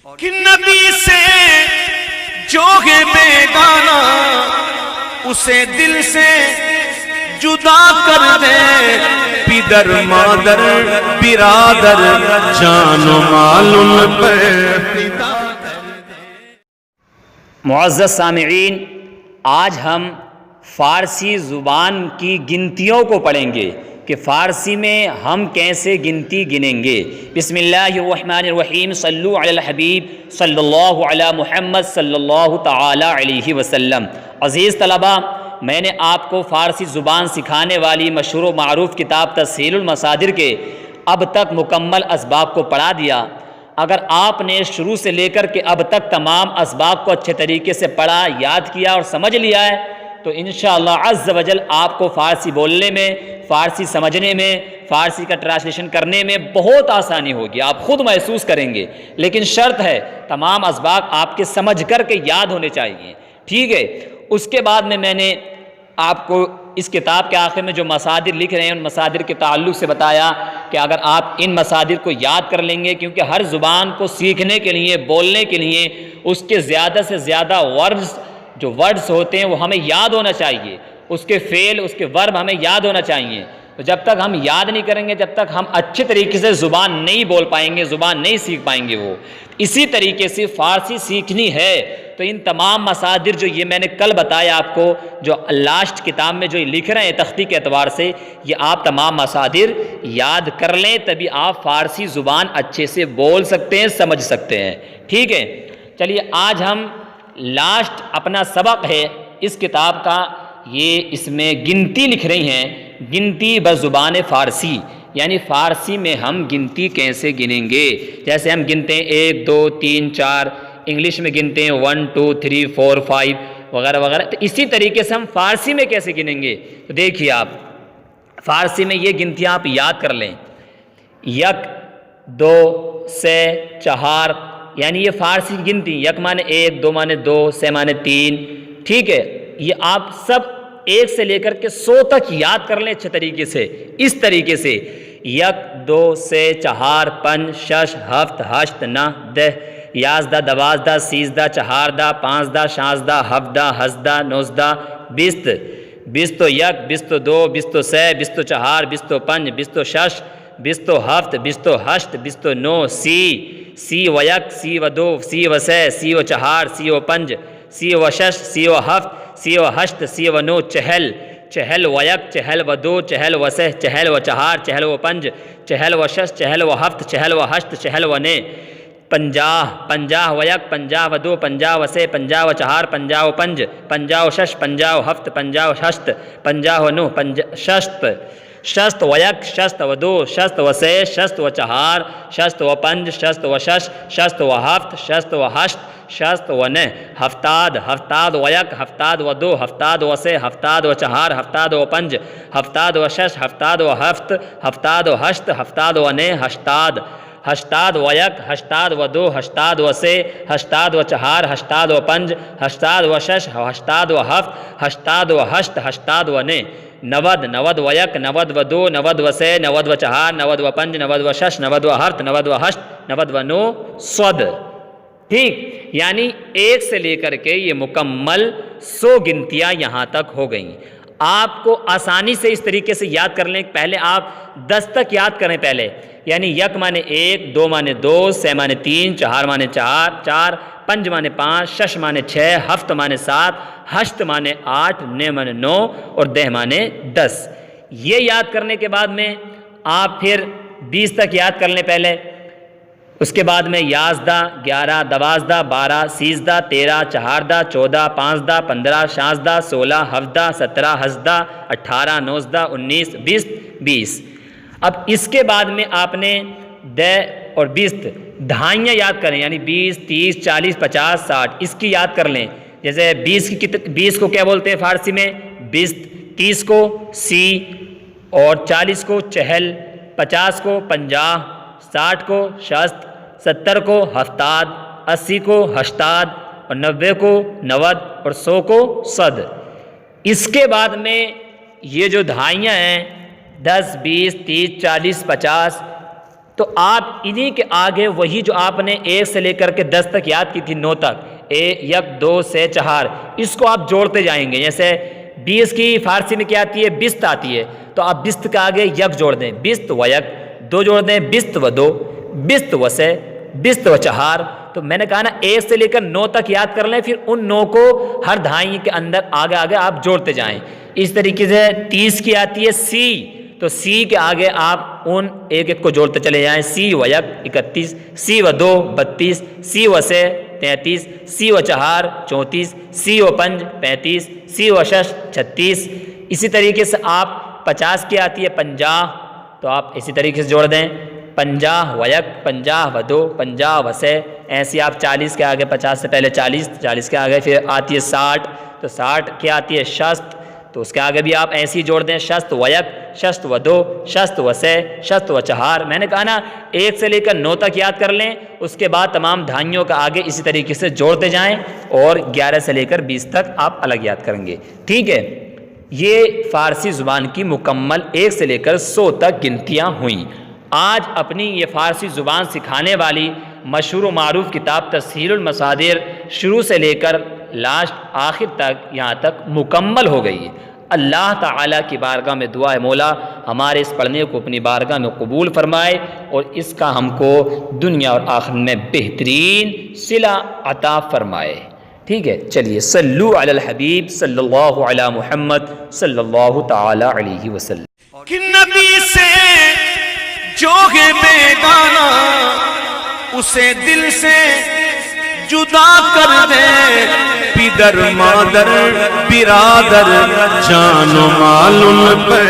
کہ نبی سے جو ہے بیگانہ اسے دل سے جدا کر دے، پدر مادر برادر جان و مال ان پر فدا کر دے۔ معزز سامعین، آج ہم فارسی زبان کی گنتیوں کو پڑھیں گے کہ فارسی میں ہم کیسے گنتی گنیں گے۔ بسم اللہ الرحمن الرحیم، صلو علی الحبیب صلی اللہ علی محمد صلی اللہ تعالی علیہ وسلم۔ عزیز طلبہ، میں نے آپ کو فارسی زبان سکھانے والی مشہور و معروف کتاب تسہیل المصادر کے اب تک مکمل اسباق کو پڑھا دیا۔ اگر آپ نے شروع سے لے کر کے اب تک تمام اسباق کو اچھے طریقے سے پڑھا، یاد کیا اور سمجھ لیا ہے تو انشاءاللہ عز و جل آپ کو فارسی بولنے میں، فارسی سمجھنے میں، فارسی کا ٹرانسلیشن کرنے میں بہت آسانی ہوگی، آپ خود محسوس کریں گے۔ لیکن شرط ہے تمام اسباق آپ کے سمجھ کر کے یاد ہونے چاہیے، ٹھیک ہے۔ اس کے بعد میں نے آپ کو اس کتاب کے آخر میں جو مصادر لکھ رہے ہیں ان مصادر کے تعلق سے بتایا کہ اگر آپ ان مصادر کو یاد کر لیں گے، کیونکہ ہر زبان کو سیکھنے کے لیے، بولنے کے لیے اس کے زیادہ سے زیادہ ورڈز ہوتے ہیں وہ ہمیں یاد ہونا چاہیے، اس کے فعل، اس کے ورب ہمیں یاد ہونا چاہیے۔ تو جب تک ہم یاد نہیں کریں گے، جب تک ہم اچھے طریقے سے زبان نہیں بول پائیں گے، زبان نہیں سیکھ پائیں گے وہ۔ اسی طریقے سے فارسی سیکھنی ہے تو ان تمام مصادر جو یہ میں نے کل بتایا آپ کو، جو لاسٹ کتاب میں جو لکھ رہے ہیں تختی کے اعتبار سے، یہ آپ تمام مصادر یاد کر لیں، تبھی آپ فارسی زبان اچھے سے بول سکتے ہیں، سمجھ سکتے ہیں، ٹھیک ہے۔ چلیے آج ہم لاسٹ اپنا سبق ہے اس کتاب کا، یہ اس میں گنتی لکھ رہی ہیں، گنتی بزبان فارسی، یعنی فارسی میں ہم گنتی کیسے گنیں گے۔ جیسے ہم گنتے ہیں 1 2 3 4، انگلش میں گنتے ہیں 1 2 3 4 5 وغیرہ وغیرہ، تو اسی طریقے سے ہم فارسی میں کیسے گنیں گے۔ تو دیکھیے آپ فارسی میں یہ گنتیاں آپ یاد کر لیں، 1 2 3 4، یعنی یہ فارسی گنتی، 1 معنی 1، 2 معنی 2، 3 معنی 3، ٹھیک ہے۔ یہ آپ سب 1 سے لے کر کے 100 تک یاد کر لیں اچھے طریقے سے، اس طریقے سے 1 2 3 4 5 6 7 8 9 10 11 12 13 14 15 16 17 18 19 20 21 22 23 24 25 26 27 28 29 سی و 1 سی و 2 سی و 3 سی و 4 سی و 5 سی و 6 سی و 7 سی و 8 سی و 9 چہل و 1 چہل و 2 چہل و 3 چہل و 4 چہل و 5 چہل و 6 چہل و 7 چہل و 8 چہل و 9 50 و 1 50 و 2 50 و 3 50 و 4 50 و 5 50 و 6 50 و 7 50 و 8 50 و 9 60 و 1 60 و 2 60 و 3 60 و 4 60 و 5 60 و 6 60 و 7 60 و 8 60 و 9 70 و 1 70 و 2 70 و 3 70 و 4 70 و 5 70 و 6 70 و 7 70 و 8 70 و 9 80 و 1 80 و 2 80 و 3 80 و 4 80 و 5 80 و 6 80 و 7 80 و 8 80 و 9 90 و 1 90 و 2 90 و 3 90 و 4 90 و 5 90 و 6 90 و 7 90 و 8 90 و 9 100، ٹھیک۔ یعنی 1 سے لے کر کے یہ مکمل 100 گنتیاں یہاں تک ہو گئیں۔ آپ کو آسانی سے اس طریقے سے یاد کر لیں، پہلے آپ 10 تک یاد کریں پہلے، یعنی 1 معنی 1، 2 معنی 2، 3 معنی 3، 4 معنی 4، 5 معنی 5، 6 معنی 6، 7 معنی 7، 8 معنی 8، 9 معنی 9 اور 10 معنی 10۔ یہ یاد کرنے کے بعد میں آپ پھر 20 تک یاد کر لیں پہلے، اس کے بعد میں 11 11 12 12 13 13 14 14 15 15 16 16 17 17 18 18 19 19 20 20۔ اب اس کے بعد میں آپ نے 10 اور 20 دہائیاں یاد کریں، یعنی 20 30 40 50 60، اس کی یاد کر لیں۔ جیسے 20 کو کیا بولتے ہیں فارسی میں؟ 20، 30 کو سی، اور 40 کو چہل، 50 کو 50، 60 کو 60، 70 کو 70، 80 کو 80 اور 90 کو 90 اور 100 کو 100۔ اس کے بعد میں یہ جو دہائیاں ہیں 10 20 30 40 50، تو آپ انہی کے آگے وہی جو آپ نے 1 سے لے کر کے 10 تک یاد کی تھی، 9 تک، 1 2 سے 4، اس کو آپ جوڑتے جائیں گے۔ جیسے 20 کی فارسی میں کیا آتی ہے؟ بست آتی ہے، تو آپ بست کے آگے یک جوڑ دیں، بست و یک، 2 جوڑ دیں، بست و 2، بست و سے، بست و 4۔ تو میں نے کہا نا 1 سے لے کر 9 تک یاد کر لیں، پھر ان 9 کو ہر دہائی کے اندر آگے آگے آپ جوڑتے جائیں۔ اس طریقے سے 30 کی آتی ہے سی، تو سی کے آگے آپ ان ایک ایک کو جوڑتے چلے جائیں، سی و یک 31، سی و 2 32، سی و سے 33، سی و 4 34، سی و 5 35، سی و 6 36۔ اسی طریقے سے آپ 50 کی آتی ہے 50، تو آپ اسی طریقے سے جوڑ دیں، 50 و یک 50 و 2 50 و سے۔ ایسی آپ 40 کے آگے 50 سے پہلے 40 40 کے آگے پھر آتی ہے 60، تو 60 کی آتی ہے 60، تو اس کے آگے بھی آپ ایسے ہی جوڑ دیں، 60 و یک 60 و 2 60 و سے 60 و 4۔ میں نے کہا نا 1 سے لے کر 9 تک یاد کر لیں، اس کے بعد تمام دہائیوں کا آگے اسی طریقے سے جوڑتے جائیں، اور 11 سے لے کر 20 تک آپ الگ یاد کریں گے، ٹھیک ہے۔ یہ فارسی زبان کی مکمل 1 سے لے کر 100 تک گنتیاں ہوئیں۔ آج اپنی یہ فارسی زبان سکھانے والی مشہور و معروف کتاب تسہیل المصادر شروع سے لے کر لاسٹ آخر تک یہاں تک مکمل ہو گئی۔ اللہ تعالیٰ کی بارگاہ میں دعا ہے مولا ہمارے اس پڑھنے کو اپنی بارگاہ میں قبول فرمائے، اور اس کا ہم کو دنیا اور آخرت میں بہترین صلہ عطا فرمائے، ٹھیک ہے۔ چلیے صلو علی الحبیب صلی اللہ علی محمد صلی اللہ تعالی علیہ وسلم۔ کہ نبی سے جو ہے بیگانہ اسے دل سے جدا کر دے، پدر مادر برادر جان و مال ان پہ